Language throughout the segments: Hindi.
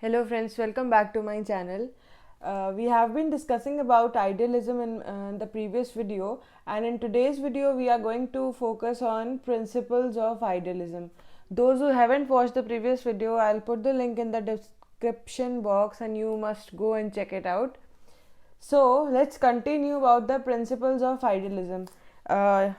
Hello friends, welcome back to my channel. We have been discussing about idealism in the previous video, and in today's video we are going to focus on principles of idealism. Those who haven't watched the previous video, I'll put the link in the description box and you must go and check it out. So let's continue about the principles of idealism.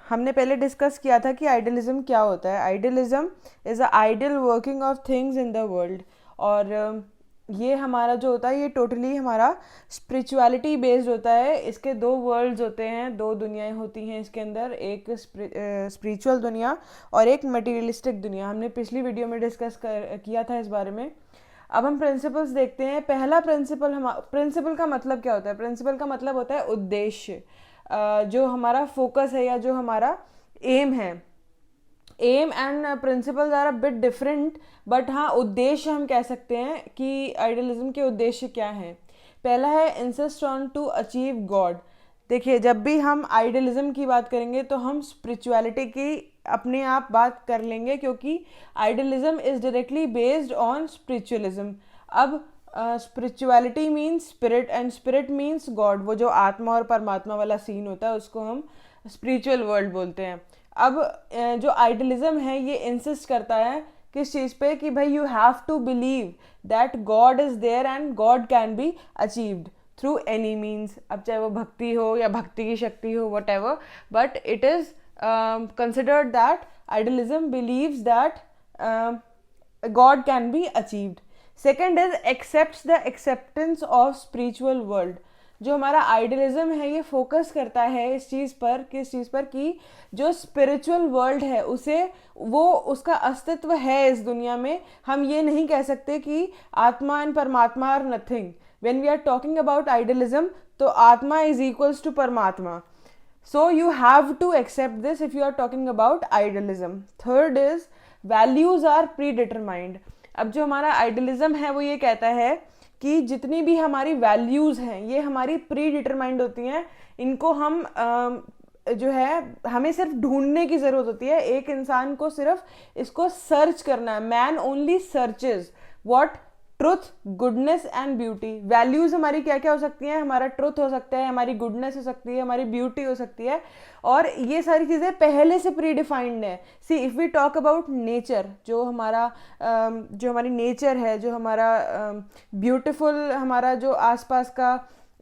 हमने पहले डिस्कस किया था कि आइडियलिज्म क्या होता है. Idealism is a ideal working of things in the world. और ये हमारा जो होता है ये टोटली हमारा स्पिरिचुअलिटी बेस्ड होता है. इसके दो वर्ल्ड्स होते हैं, दो दुनियाएं होती हैं इसके अंदर, एक स्पिरिचुअल दुनिया और एक मटेरियलिस्टिक दुनिया. हमने पिछली वीडियो में डिस्कस किया था इस बारे में. अब हम प्रिंसिपल्स देखते हैं. पहला प्रिंसिपल का मतलब क्या होता है? प्रिंसिपल का मतलब होता है उद्देश्य, जो हमारा फोकस है या जो हमारा एम है. Aim and principles are a bit different, but हाँ उद्देश्य हम कह सकते हैं कि आइडियलिज्म के उद्देश्य क्या हैं. पहला है insist on to achieve God. देखिए, जब भी हम आइडियलिज्म की बात करेंगे तो हम स्पिरिचुअलिटी की अपने आप बात कर लेंगे, क्योंकि idealism is directly based on spiritualism. अब spirituality means spirit and spirit means God. वो जो आत्मा और परमात्मा वाला सीन होता है उसको हम स्पिरिचुअल वर्ल्ड बोलते हैं. अब जो आइडियलिज्म है ये इंसिस्ट करता है किस चीज़ पे कि भाई you have to believe that God is there and God can be achieved through any means. अब चाहे वो भक्ति हो या भक्ति की शक्ति हो, what ever, but it is considered that idealism believes that God can be achieved. Second is accepts the acceptance of spiritual world. जो हमारा आइडियलिज्म है ये फोकस करता है इस चीज़ पर, किस चीज़ पर, कि जो स्पिरिचुअल वर्ल्ड है उसे वो उसका अस्तित्व है इस दुनिया में. हम ये नहीं कह सकते कि आत्मा एंड परमात्मा are nothing. When we are talking about idealism तो आत्मा इज इक्वल्स टू परमात्मा. So you have to accept this if you are talking about idealism. Third is values are predetermined. अब जो हमारा idealism है वो ये कहता है कि जितनी भी हमारी values हैं ये हमारी predetermined होती हैं. इनको हम जो है हमें सिर्फ ढूंढने की ज़रूरत होती है. एक इंसान को सिर्फ इसको सर्च करना है. Man only searches what truth, goodness and beauty. Values हमारी क्या क्या हो सकती हैं? हमारा ट्रुथ हो सकता है, हमारी गुडनेस हो सकती है, हमारी ब्यूटी हो सकती है, और ये सारी चीज़ें पहले से प्री डिफाइंड है. See if we talk about nature, जो हमारी नेचर है, जो हमारा ब्यूटीफुल हमारा जो आसपास का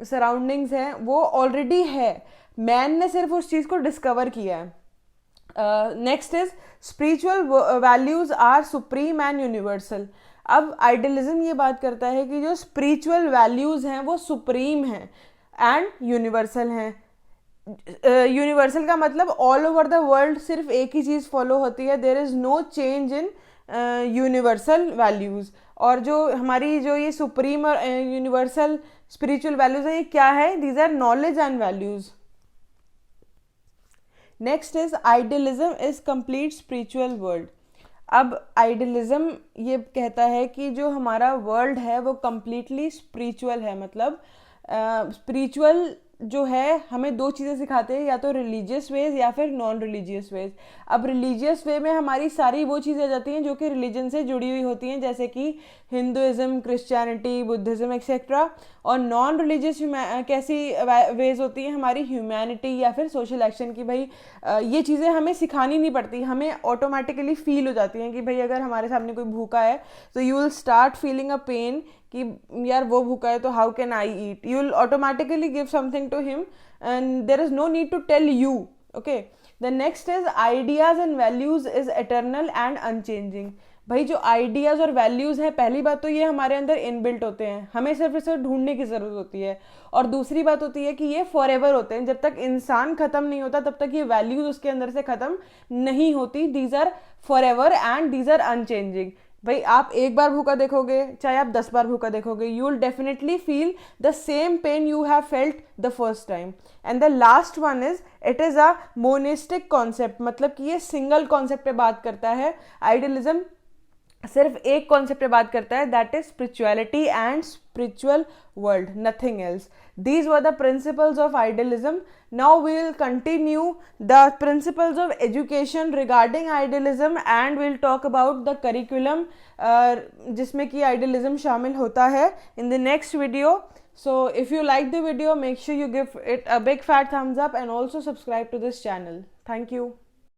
सराउंडिंग्स है वो ऑलरेडी है. मैन ने सिर्फ उस चीज़ को डिस्कवर किया है. Next is spiritual values are supreme and universal. अब आइडियलिज्म ये बात करता है कि जो स्पिरिचुअल वैल्यूज़ हैं वो सुप्रीम हैं एंड यूनिवर्सल हैं. यूनिवर्सल का मतलब ऑल ओवर द वर्ल्ड सिर्फ एक ही चीज़ फॉलो होती है. There is no change in universal values. और जो हमारी जो ये सुप्रीम और यूनिवर्सल स्पिरिचुअल वैल्यूज़ हैं ये क्या है? These are knowledge and values. Next is idealism is complete spiritual world. अब आइडियलिज्म ये कहता है कि जो हमारा वर्ल्ड है वो कम्प्लीटली स्पिरिचुअल है. मतलब स्पिरिचुअल जो है हमें दो चीज़ें सिखाते हैं, या तो रिलीजियस वेज या फिर नॉन रिलीजियस वेज. अब रिलीजियस वे में हमारी सारी वो चीज़ें आ जाती हैं जो कि रिलीजन से जुड़ी हुई होती हैं, जैसे कि हिंदुइज़्म, क्रिश्चियनिटी, बुद्धिज़्म एक्सेट्रा. और नॉन रिलीजियस कैसी वेज होती हैं? हमारी ह्यूमैनिटी या फिर सोशल एक्शन की. भाई ये चीज़ें हमें सिखानी नहीं पड़ती, हमें ऑटोमेटिकली फील हो जाती हैं कि भाई अगर हमारे सामने कोई भूखा है तो you will start feeling a pain कि यार वो भूखा है तो how can I eat. You will automatically give something to him and there is no need to tell you. Okay, the next is ideas and values is eternal and unchanging. भाई जो आइडियाज़ और वैल्यूज़ हैं, पहली बात तो ये हमारे अंदर इनबिल्ट होते हैं, हमें सिर्फ इसे ढूंढने की ज़रूरत होती है. और दूसरी बात होती है कि ये फॉर एवर होते हैं. जब तक इंसान ख़त्म नहीं होता तब तक ये वैल्यूज़ उसके अंदर से ख़त्म नहीं होती. These are forever and these are unchanging. भाई आप एक बार भूखा देखोगे, चाहे आप 10 बार भूखा देखोगे, you will definitely feel the same pain you have felt the first time. And the last one is it is a monistic concept. मतलब कि ये सिंगल कॉन्सेप्ट पे बात करता है. आइडियलिज्म सिर्फ एक कॉन्सेप्ट पे बात करता है, that is spirituality and spiritual world, nothing else. These were the principles of idealism. Now we will continue the principles of education regarding idealism and we'll talk about the curriculum जिसमें कि idealism शामिल होता है in the next video. So if you like the video, make sure you give it a big fat thumbs up and also subscribe to this channel. Thank you.